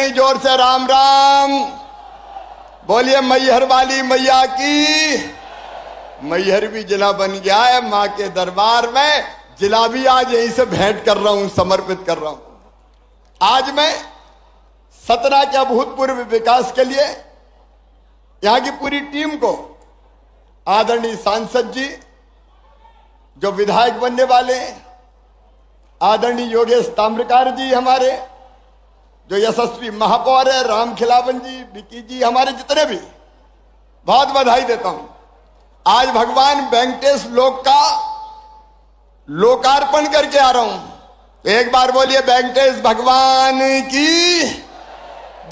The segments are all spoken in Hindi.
नहीं जोर से राम राम। बोलिए मैहर वाली मैया की। मैहर भी जिला बन गया है माँ के दरबार में। जिला भी आज यहीं से भेंट कर रहा हूं, समर्पित कर रहा हूं। आज मैं सतना के अभूतपूर्व विकास के लिए यहां की पूरी टीम को, आदरणीय सांसद जी जो विधायक बनने वाले हैं, आदरणीय योगेश ताम्रकार जी हमारे जो यशस्वी महापौर है, राम खिलावन जी, विकी जी, हमारे जितने भी, बहुत बधाई देता हूं। आज भगवान वेंकटेश लोक का लोकार्पण करके आ रहा हूं। एक बार बोलिए वेंकटेश भगवान की।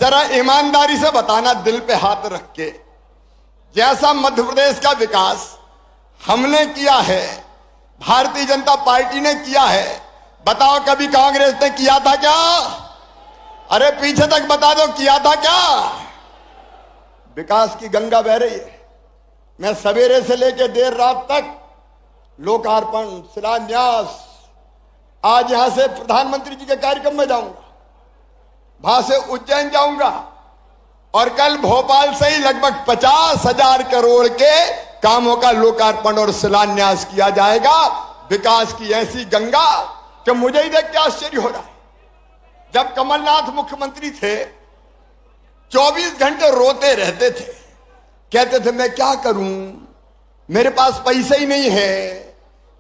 जरा ईमानदारी से बताना, दिल पे हाथ रख के, जैसा मध्य प्रदेश का विकास हमने किया है, भारतीय जनता पार्टी ने किया है, बताओ कभी कांग्रेस ने किया था क्या? अरे पीछे तक बता दो, किया था क्या? विकास की गंगा बह रही है। मैं सवेरे से लेकर देर रात तक लोकार्पण, शिलान्यास, आज यहां से प्रधानमंत्री जी के कार्यक्रम में जाऊंगा, वहां से उज्जैन जाऊंगा और कल भोपाल से ही लगभग 50,000 करोड़ के कामों का लोकार्पण और शिलान्यास किया जाएगा। विकास की ऐसी गंगा कि मुझे ही देख के आश्चर्य हो रहा है। जब कमलनाथ मुख्यमंत्री थे 24 घंटे रोते रहते थे, कहते थे मैं क्या करूं, मेरे पास पैसे ही नहीं है,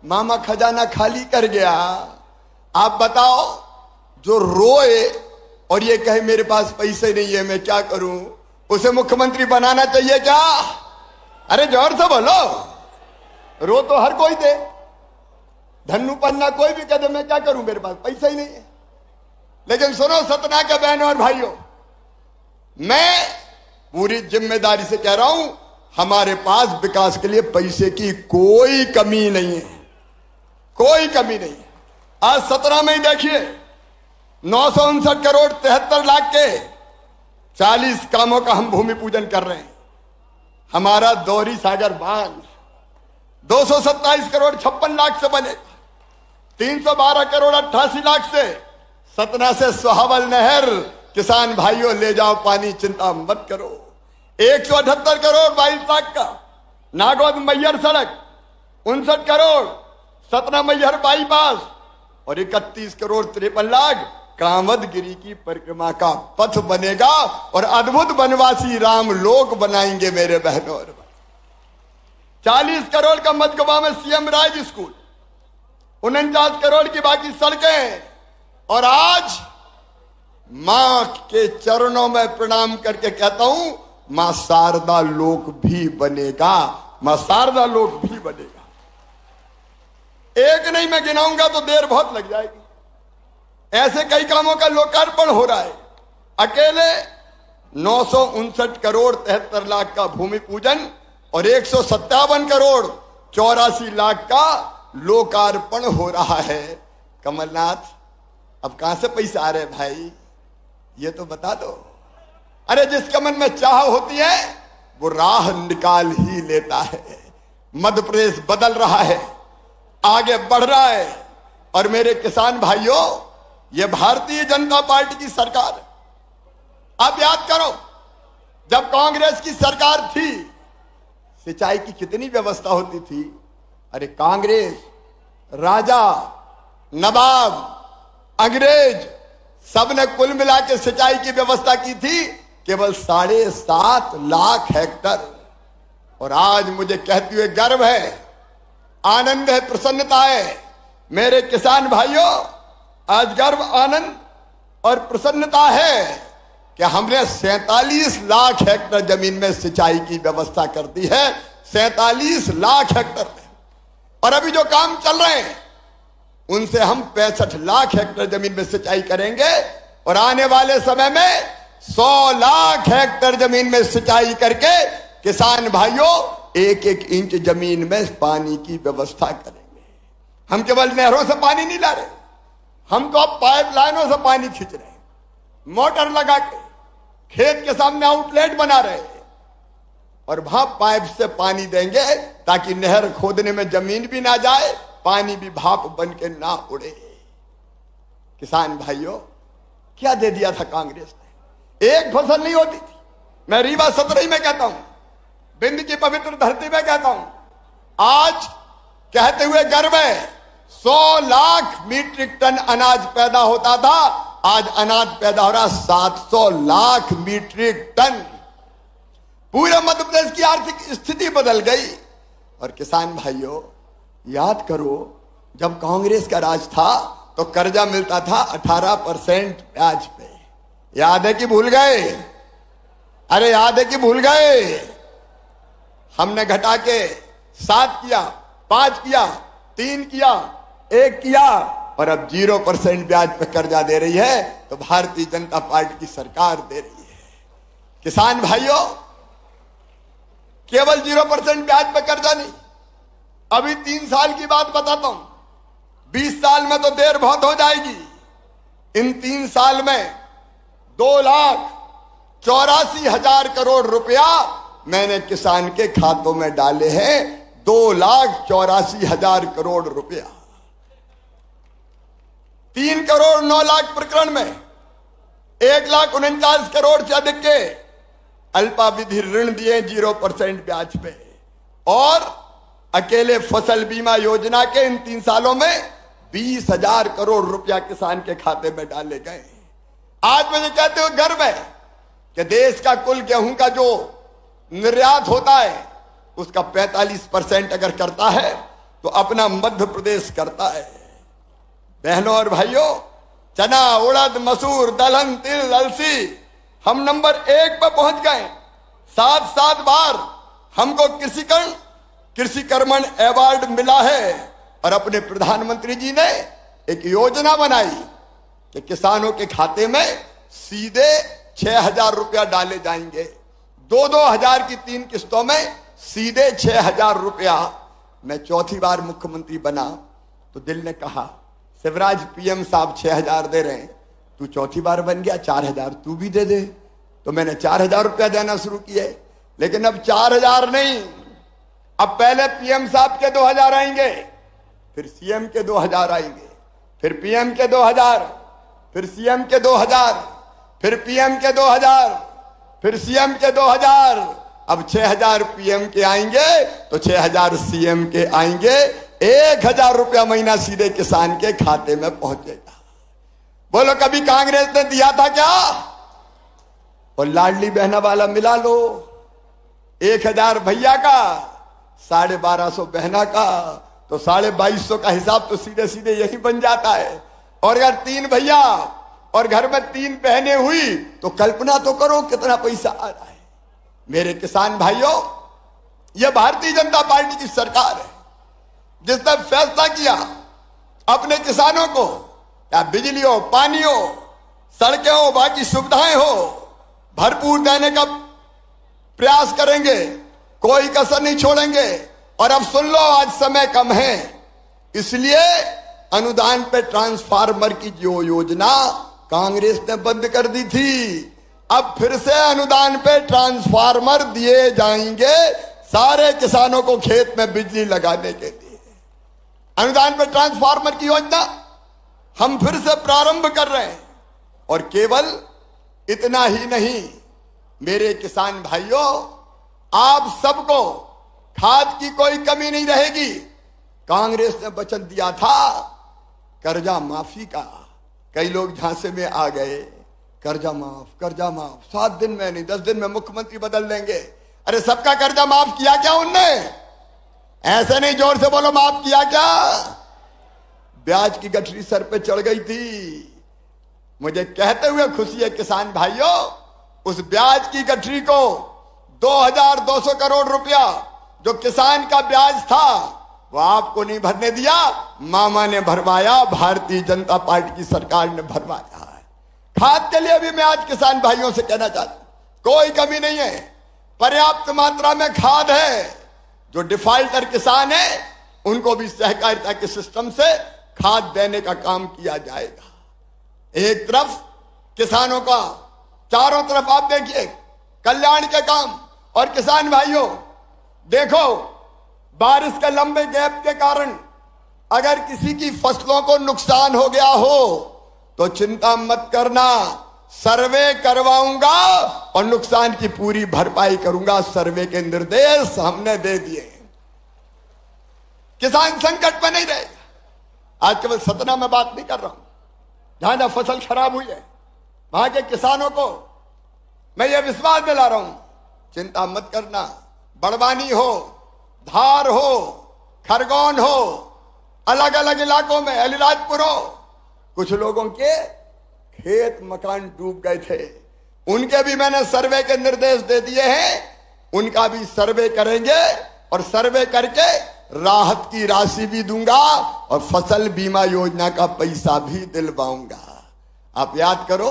मामा खजाना खाली कर गया। आप बताओ, जो रोए और ये कहे मेरे पास पैसे नहीं है, मैं क्या करूं, उसे मुख्यमंत्री बनाना चाहिए क्या? अरे जोर से बोलो। रो तो हर कोई दे, धन्नू पन्ना कोई भी कह दे मैं क्या करूं, मेरे पास पैसा ही नहीं है। लेकिन सुनो सतना के बहनों और भाइयों, मैं पूरी जिम्मेदारी से कह रहा हूं, हमारे पास विकास के लिए पैसे की कोई कमी नहीं है, कोई कमी नहीं है। आज सतना में ही देखिए 959 करोड़ 73 लाख के 40 कामों का हम भूमि पूजन कर रहे हैं। हमारा दोहरी सागर बांध 227 करोड़ 56 लाख से बने, 312 करोड़ 88 लाख से सतना से सुहावल नहर। किसान भाइयों ले जाओ पानी, चिंता मत करो। 178 करोड़ 22 लाख का नागौद मैहर सड़क, 59 करोड़ सतना मैहर बाईपास और 31 करोड़ 53 लाख कामदगिरी की परिक्रमा का पथ बनेगा और अद्भुत वनवासी राम लोक बनाएंगे मेरे बहनों और भाई। 40 करोड़ का मधगवा में सीएम राज स्कूल, 49 करोड़ की बाकी सड़कें। और आज मां के चरणों में प्रणाम करके कहता हूं, मां शारदा लोक भी बनेगा, मां शारदा लोक भी बनेगा। एक नहीं मैं गिनाऊंगा तो देर बहुत लग जाएगी। ऐसे कई कामों का लोकार्पण हो रहा है। अकेले 959 करोड़ 73 लाख का भूमि पूजन और 157 करोड़ 84 लाख का लोकार्पण हो रहा है। कमलनाथ अब कहां से पैसा आ रहे भाई, ये तो बता दो। अरे जिसके मन में चाह होती है वो राह निकाल ही लेता है। मध्य प्रदेश बदल रहा है, आगे बढ़ रहा है। और मेरे किसान भाइयों, ये भारतीय जनता पार्टी की सरकार है। आप याद करो, जब कांग्रेस की सरकार थी, सिंचाई की कितनी व्यवस्था होती थी। अरे कांग्रेस, राजा, नवाब, अंग्रेज, सबने कुल मिला के सिंचाई की व्यवस्था की थी केवल 7.5 लाख हेक्टर। और आज मुझे कहते हुए गर्व है, आनंद है, प्रसन्नता है मेरे किसान भाइयों। आज गर्व, आनंद और प्रसन्नता है कि हमने 47 लाख हेक्टर जमीन में सिंचाई की व्यवस्था कर दी है, 47 लाख हेक्टर में। और अभी जो काम चल रहे हैं उनसे हम 65 लाख हेक्टर जमीन में सिंचाई करेंगे और आने वाले समय में 100 लाख हेक्टर जमीन में सिंचाई करके किसान भाइयों 1-1 इंच जमीन में पानी की व्यवस्था करेंगे। हम केवल नहरों से पानी नहीं ला रहे, हम तो अब पाइपलाइनों से पानी खींच रहे हैं, मोटर लगा के खेत के सामने आउटलेट बना रहे हैं और वहां पाइप से पानी देंगे ताकि नहर खोदने में जमीन भी ना जाए, पानी भी भाप बन के ना उड़े। किसान भाइयों, क्या दे दिया था कांग्रेस ने? एक फसल नहीं होती थी। मैं रीवा सतरही में कहता हूं, बिंद की पवित्र धरती में कहता हूं, आज कहते हुए गर्व है 100 लाख मीट्रिक टन अनाज पैदा होता था, आज अनाज पैदा हो रहा 700 लाख मीट्रिक टन। पूरे मध्य प्रदेश की आर्थिक स्थिति बदल गई। और किसान भाइयों, याद करो, जब कांग्रेस का राज था तो कर्जा मिलता था 18% ब्याज पे। याद है कि भूल गए? अरे याद है कि भूल गए? हमने घटा के 7 किया, 5 किया, 3 किया, 1 किया, और अब 0% ब्याज पे कर्जा दे रही है। तो भारतीय जनता पार्टी की सरकार दे रही है। किसान भाइयों, केवल 0% ब्याज पे कर्जा नहीं, अभी 3 साल की बात बताता हूं, 20 साल में तो देर बहुत हो जाएगी। इन 3 साल में 2,84,000 करोड़ रुपया मैंने किसान के खातों में डाले हैं। 2,84,000 करोड़ रुपया। 3 करोड़ 9 लाख प्रकरण में 1,49 करोड़ से अधिक के अल्पावधि ऋण दिए 0% ब्याज पे। और अकेले फसल बीमा योजना के इन 3 सालों में 20,000 करोड़ रुपया किसान के खाते में डाले गए। आज मुझे कहते हुए गर्व है कि देश का कुल गेहूं का जो निर्यात होता है उसका 45% अगर करता है तो अपना मध्य प्रदेश करता है। बहनों और भाइयों, चना, उड़द, मसूर, दलहन, तिल, अलसी, हम नंबर 1 पर पहुंच गए। 7 बार हमको कृषि कर्मण अवार्ड मिला है। और अपने प्रधानमंत्री जी ने एक योजना बनाई कि किसानों के खाते में सीधे 6,000 रुपया डाले जाएंगे। 2-2 हजार की 3 किस्तों में सीधे 6,000 रुपया। मैं 4थी बार मुख्यमंत्री बना तो दिल ने कहा, शिवराज पीएम साहब 6,000 दे रहे हैं, तू 4थी बार बन गया, 4,000 तू भी दे दे। तो मैंने 4,000 रुपया देना शुरू किए। लेकिन अब 4,000 नहीं, अब पहले पीएम साहब के 2,000 आएंगे, फिर सीएम के 2,000 आएंगे, फिर पीएम के 2,000, फिर सीएम के 2,000, फिर पीएम के 2,000, फिर सीएम के 2,000। अब 6,000 पीएम के आएंगे तो 6,000 सीएम के आएंगे। 1,000 रुपया महीना सीधे किसान के खाते में पहुंचेगा। बोलो, कभी कांग्रेस ने दिया था क्या? और लाडली बहना वाला मिला लो, 1,000 भैया का, 1,250 बहना का, तो 2,250 का हिसाब तो सीधे सीधे यही बन जाता है। और अगर 3 भैया और घर में 3 बहनें हुई तो कल्पना तो करो कितना पैसा आ रहा है। मेरे किसान भाइयों, यह भारतीय जनता पार्टी की सरकार है जिसने फैसला किया अपने किसानों को या बिजली हो, पानी हो, सड़कें हो, बाकी सुविधाएं हो, भरपूर देने का प्रयास करेंगे, कोई कसर नहीं छोड़ेंगे। और अब सुन लो, आज समय कम है, इसलिए अनुदान पे ट्रांसफार्मर की जो योजना कांग्रेस ने बंद कर दी थी, अब फिर से अनुदान पे ट्रांसफार्मर दिए जाएंगे सारे किसानों को खेत में बिजली लगाने के लिए। अनुदान पे ट्रांसफार्मर की योजना हम फिर से प्रारंभ कर रहे हैं। और केवल इतना ही नहीं, मेरे किसान भाइयों, आप सबको खाद की कोई कमी नहीं रहेगी। कांग्रेस ने वचन दिया था कर्जा माफी का, कई लोग झांसे में आ गए, कर्जा माफ, कर्जा माफ, 7 दिन में नहीं 10 दिन में मुख्यमंत्री बदल देंगे। अरे सबका कर्जा माफ किया क्या उनने? ऐसे नहीं, जोर से बोलो, माफ किया क्या? ब्याज की गठरी सर पे चढ़ गई थी। मुझे कहते हुए खुशी है किसान भाइयों, उस ब्याज की गठरी को 2,200 करोड़ रुपया जो किसान का ब्याज था वो आपको नहीं भरने दिया, मामा ने भरवाया, भारतीय जनता पार्टी की सरकार ने भरवाया है। खाद के लिए भी मैं आज किसान भाइयों से कहना चाहता हूं, कोई कमी नहीं है, पर्याप्त मात्रा में खाद है। जो डिफाल्टर किसान है उनको भी सहकारिता के सिस्टम से खाद देने का काम किया जाएगा। एक तरफ किसानों का, चारों तरफ आप देखिए कल्याण के काम। और किसान भाइयों देखो, बारिश के लंबे गैप के कारण अगर किसी की फसलों को नुकसान हो गया हो तो चिंता मत करना, सर्वे करवाऊंगा और नुकसान की पूरी भरपाई करूंगा। सर्वे के निर्देश हमने दे दिए। किसान संकट में नहीं रहेगा। आज केवल सतना में बात नहीं कर रहा हूं, जहां जहां फसल खराब हुई है वहां के किसानों को मैं ये विश्वास दिला रहा हूं, चिंता मत करना। बड़वानी हो, धार हो, खरगोन हो, अलग अलग इलाकों में अलीराजपुर हो, कुछ लोगों के खेत मकान डूब गए थे, उनके भी मैंने सर्वे के निर्देश दे दिए हैं। उनका भी सर्वे करेंगे और सर्वे करके राहत की राशि भी दूंगा और फसल बीमा योजना का पैसा भी दिलवाऊंगा। आप याद करो,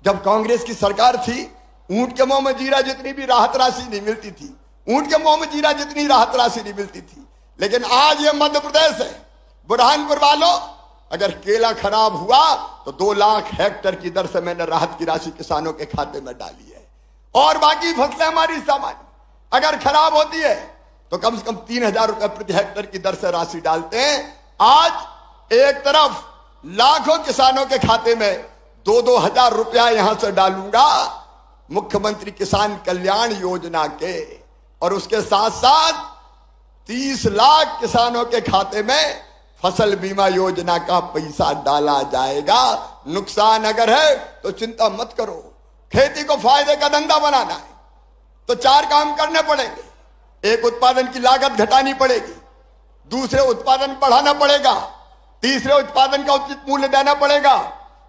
जब कांग्रेस की सरकार थी, ऊंट के मुंह में जीरा जितनी भी राहत राशि नहीं मिलती थी, ऊंट के मुंह में जीरा जितनी राहत राशि नहीं मिलती थी। लेकिन आज ये मध्य प्रदेश है, बुरहानपुर वालों, अगर केला खराब हुआ तो 2 लाख हेक्टेयर की दर से मैंने राहत की राशि किसानों के खाते में डाली है। और बाकी फसलें हमारी सामान्य अगर खराब होती है तो कम से कम 3,000 रुपए प्रति हेक्टेयर की दर से राशि डालते हैं। आज एक तरफ लाखों किसानों के खाते में 2-2 हजार रुपया यहां से डालूंगा मुख्यमंत्री किसान कल्याण योजना के, और उसके साथ साथ 30 लाख किसानों के खाते में फसल बीमा योजना का पैसा डाला जाएगा। नुकसान अगर है तो चिंता मत करो, खेती को फायदे का धंधा बनाना है तो 4 काम करने पड़ेंगे। एक, उत्पादन की लागत घटानी पड़ेगी, दूसरे उत्पादन बढ़ाना पड़ेगा, तीसरे उत्पादन का उचित मूल्य देना पड़ेगा,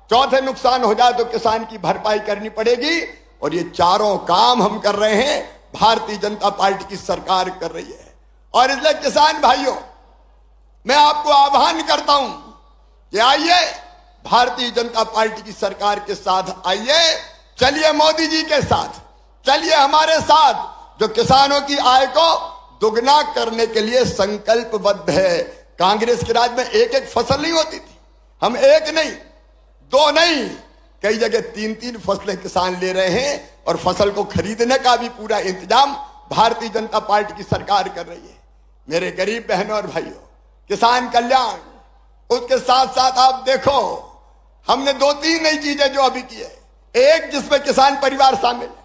चौथे नुकसान हो जाए तो किसान की भरपाई करनी पड़ेगी। और ये चारों काम हम कर रहे हैं, भारतीय जनता पार्टी की सरकार कर रही है। और इसलिए किसान भाइयों, मैं आपको आह्वान करता हूं कि आइए भारतीय जनता पार्टी की सरकार के साथ आइए, चलिए मोदी जी के साथ, चलिए हमारे साथ, जो किसानों की आय को दुगना करने के लिए संकल्पबद्ध है। कांग्रेस के राज में एक एक फसल नहीं होती थी, हम एक नहीं, 2 नहीं, कई जगह 3-3 फसलें किसान ले रहे हैं और फसल को खरीदने का भी पूरा इंतजाम भारतीय जनता पार्टी की सरकार कर रही है। मेरे गरीब बहनों और भाइयों, किसान कल्याण, उसके साथ साथ आप देखो हमने 2-3 नई चीजें जो अभी की है। एक, जिसमें किसान परिवार शामिल है,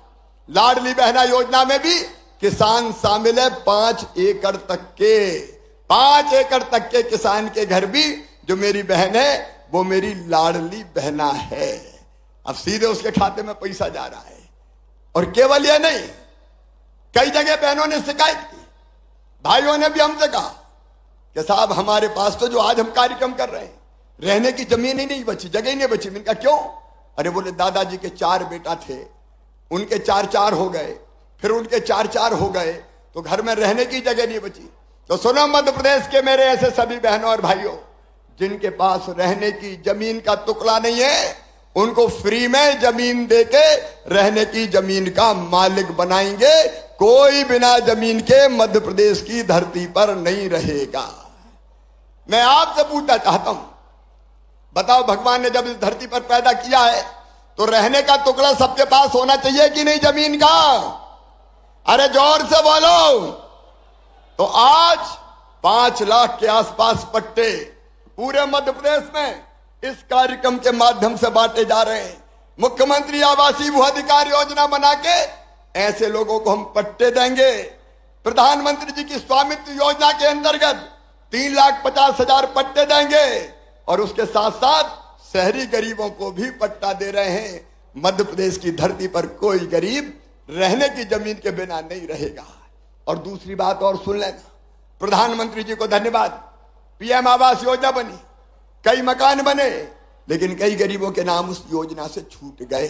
लाडली बहना योजना में भी किसान शामिल है। 5 एकड़ तक के, 5 एकड़ तक के किसान के घर भी जो मेरी बहन है वो मेरी लाडली बहना है। अब सीधे उसके खाते में पैसा जा रहा है। और केवल ये नहीं, कई जगह बहनों ने शिकायत की, भाइयों ने भी हमसे कहा कि साहब हमारे पास तो जो आज हम कार्यक्रम कर रहे हैं, रहने की जमीन ही नहीं बची, जगह ही नहीं बची। मैंने कहा क्यों? अरे बोले दादाजी के 4 बेटा थे, उनके 4-4 हो गए, फिर उनके 4-4 हो गए, तो घर में रहने की जगह नहीं बची। तो सुनो मध्य प्रदेश के मेरे ऐसे सभी बहनों और भाइयों, जिनके पास रहने की जमीन का टुकड़ा नहीं है, उनको फ्री में जमीन देके रहने की जमीन का मालिक बनाएंगे। कोई बिना जमीन के मध्य प्रदेश की धरती पर नहीं रहेगा। मैं आपसे पूछना चाहता हूं, बताओ भगवान ने जब इस धरती पर पैदा किया है तो रहने का टुकड़ा सबके पास होना चाहिए कि नहीं जमीन का? अरे जोर से बोलो। तो आज 5 लाख के आसपास पट्टे पूरे मध्य प्रदेश में इस कार्यक्रम के माध्यम से बांटे जा रहे हैं। मुख्यमंत्री आवासीय भू अधिकार योजना बना के ऐसे लोगों को हम पट्टे देंगे। प्रधानमंत्री जी की स्वामित्व योजना के अंतर्गत 3,50,000 पट्टे देंगे और उसके साथ साथ शहरी गरीबों को भी पट्टा दे रहे हैं। मध्य प्रदेश की धरती पर कोई गरीब रहने की जमीन के बिना नहीं रहेगा। और दूसरी बात और सुन लेना, प्रधानमंत्री जी को धन्यवाद, पीएम आवास योजना बनी, कई मकान बने, लेकिन कई गरीबों के नाम उस योजना से छूट गए।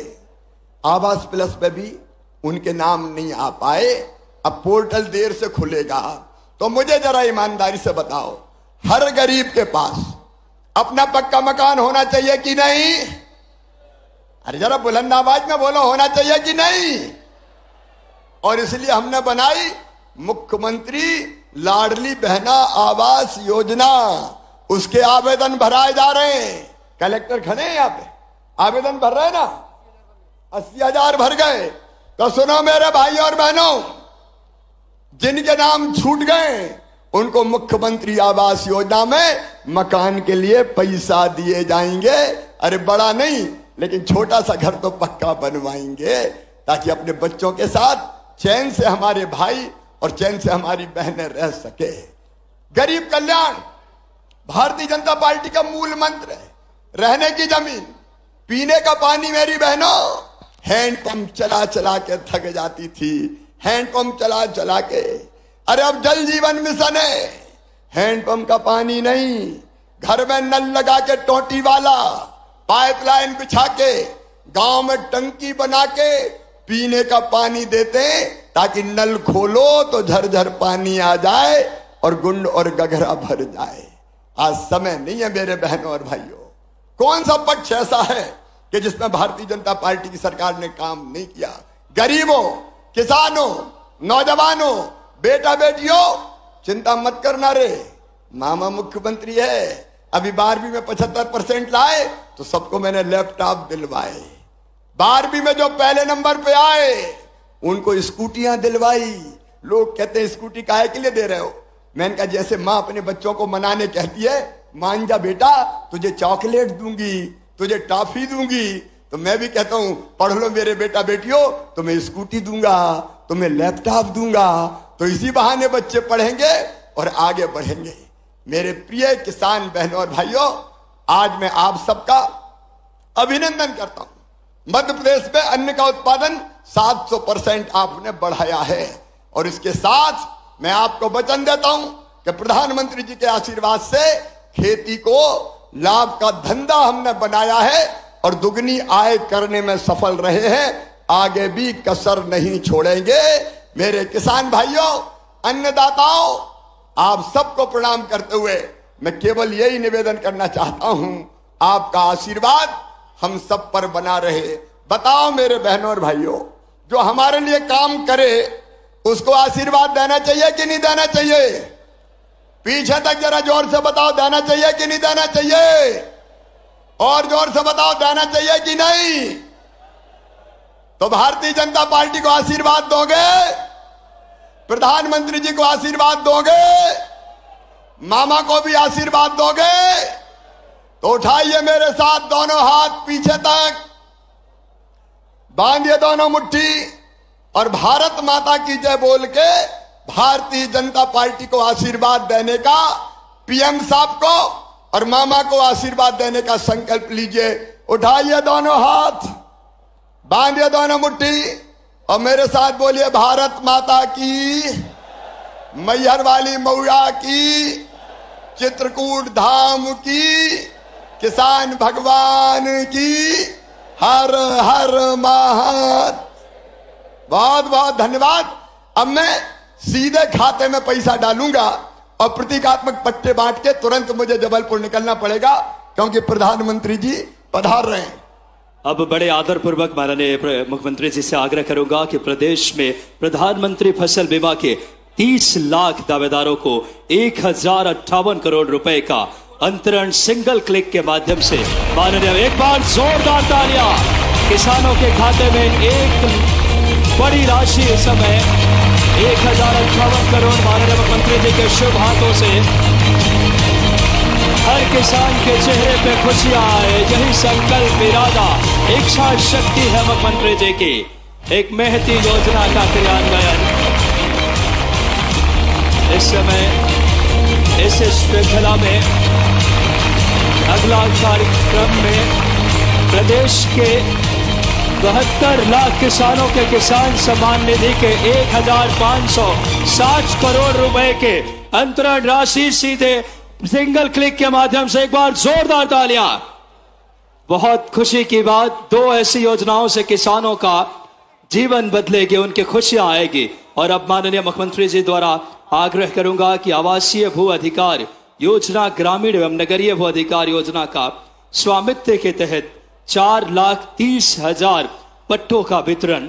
आवास प्लस पे भी उनके नाम नहीं आ पाए। अब पोर्टल देर से खुलेगा, तो मुझे जरा ईमानदारी से बताओ, हर गरीब के पास अपना पक्का मकान होना चाहिए कि नहीं? अरे जरा बुलंद आवाज में बोलो, होना चाहिए कि नहीं? और इसलिए हमने बनाई मुख्यमंत्री लाडली बहना आवास योजना। उसके आवेदन भराए जा रहे हैं। कलेक्टर खड़े हैं यहाँ पे, आवेदन भर रहे हैं ना, 80,000 भर गए। तो सुनो मेरे भाई और बहनों, जिनके नाम छूट गए उनको मुख्यमंत्री आवास योजना में मकान के लिए पैसा दिए जाएंगे। अरे बड़ा नहीं, लेकिन छोटा सा घर तो पक्का बनवाएंगे ताकि अपने बच्चों के साथ चैन से हमारे भाई और चैन से हमारी बहनें रह सके। गरीब कल्याण भारतीय जनता पार्टी का मूल मंत्र है। रहने की जमीन, पीने का पानी। मेरी बहनों, हैंडपंप चला चला के थक जाती थी, हैंडपंप चला चला के। अरे अब जल जीवन मिशन है, हैंडपंप का पानी नहीं, घर में नल लगा के टोटी वाला, पाइपलाइन बिछा के, गांव में टंकी बना के पीने का पानी देते, ताकि नल खोलो तो झरझर पानी आ जाए और गुंड और गघरा भर जाए। आज समय नहीं है मेरे बहनों और भाइयों। कौन सा पक्ष ऐसा है कि जिसमें भारतीय जनता पार्टी की सरकार ने काम नहीं किया? गरीबों, किसानों, नौजवानों, बेटा बेटियों, चिंता मत करना रे, मामा मुख्यमंत्री है। अभी 12वीं में 75% लाए तो सबको मैंने लैपटॉप दिलवाए। 12वीं में जो पहले नंबर पे आए उनको स्कूटियां दिलवाई। लोग कहते हैं स्कूटी काहे के लिए दे रहे हो? मैंने कहा जैसे माँ अपने बच्चों को मनाने कहती है, मान जा बेटा, तुझे चॉकलेट दूंगी, तुझे टॉफी दूंगी, तो मैं भी कहता हूं पढ़ लो मेरे बेटा बेटियों, तुम्हें स्कूटी दूंगा, तुम्हें लैपटॉप दूंगा। तो इसी बहाने बच्चे पढ़ेंगे और आगे बढ़ेंगे। मेरे प्रिय किसान बहनों और भाइयों, आज मैं आप सबका अभिनंदन करता हूं। मध्य प्रदेश में अन्न का उत्पादन 700% आपने बढ़ाया है और इसके साथ मैं आपको वचन देता हूं कि प्रधानमंत्री जी के आशीर्वाद से खेती को लाभ का धंधा हमने बनाया है और दुगनी आय करने में सफल रहे हैं। आगे भी कसर नहीं छोड़ेंगे। मेरे किसान भाइयों, अन्नदाताओं, आप सबको प्रणाम करते हुए मैं केवल यही निवेदन करना चाहता हूं, आपका आशीर्वाद हम सब पर बना रहे। बताओ मेरे बहनों और भाइयों, जो हमारे लिए काम करे उसको आशीर्वाद देना चाहिए कि नहीं देना चाहिए? पीछे तक जरा जोर से बताओ, देना चाहिए कि नहीं देना चाहिए? और जोर से बताओ, देना चाहिए कि नहीं? तो भारतीय जनता पार्टी को आशीर्वाद दोगे? प्रधानमंत्री जी को आशीर्वाद दोगे? मामा को भी आशीर्वाद दोगे? तो उठाइए मेरे साथ दोनों हाथ पीछे तक, बांधिए दोनों मुट्ठी और भारत माता की जय बोल के भारतीय जनता पार्टी को आशीर्वाद देने का, पीएम साहब को और मामा को आशीर्वाद देने का संकल्प लीजिए। उठाइए दोनों हाथ, बांधिए दोनों मुट्ठी और मेरे साथ बोलिए, भारत माता की, मैहर वाली मौया की, चित्रकूट धाम की, किसान भगवान की, हर हर महादेव। बहुत बहुत धन्यवाद। अब मैं सीधे खाते में पैसा डालूंगा और प्रतीकात्मक पट्टे बांट के तुरंत मुझे जबलपुर निकलना पड़ेगा, क्योंकि प्रधानमंत्री जी पधार रहे हैं। अब बड़े आदर पूर्वक माननीय मुख्यमंत्री जी से आग्रह करूंगा कि प्रदेश में प्रधानमंत्री फसल बीमा के 30 लाख दावेदारों को 1058 करोड़ रुपए का अंतरण सिंगल क्लिक के माध्यम से, माननीय, एक बार जोरदार तालियां। किसानों के खाते में एक बड़ी राशि इस समय 1058 करोड़ माननीय मुख्यमंत्री जी के शुभ हाथों से हर किसान के चेहरे पे खुशियां आए, यही संकल्प, इरादा, इच्छा शक्ति है मुख्यमंत्री जी की। एक महती योजना का क्रियान्वयन इस समय इस श्रृंखला में अगला कार्यक्रम में प्रदेश के 72 लाख किसानों के किसान सम्मान निधि के 1560 करोड़ रुपए के अंतरण राशि सीधे सिंगल क्लिक के माध्यम से, एक बार जोरदार तालियां। बहुत खुशी की बात, 2 ऐसी योजनाओं से किसानों का जीवन बदलेगी, उनकी खुशियां आएगी। और अब माननीय मुख्यमंत्री जी द्वारा आग्रह करूंगा कि आवासीय भू अधिकार योजना, ग्रामीण एवं नगरीय भू अधिकार योजना का स्वामित्व के तहत 4,30,000 पट्टों का वितरण।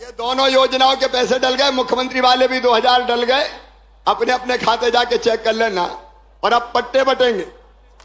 ये दोनों योजनाओं के पैसे डल गए, मुख्यमंत्री वाले भी 2000 डल गए। अपने अपने खाते जाके चेक कर लेना और अब पट्टे बटेंगे।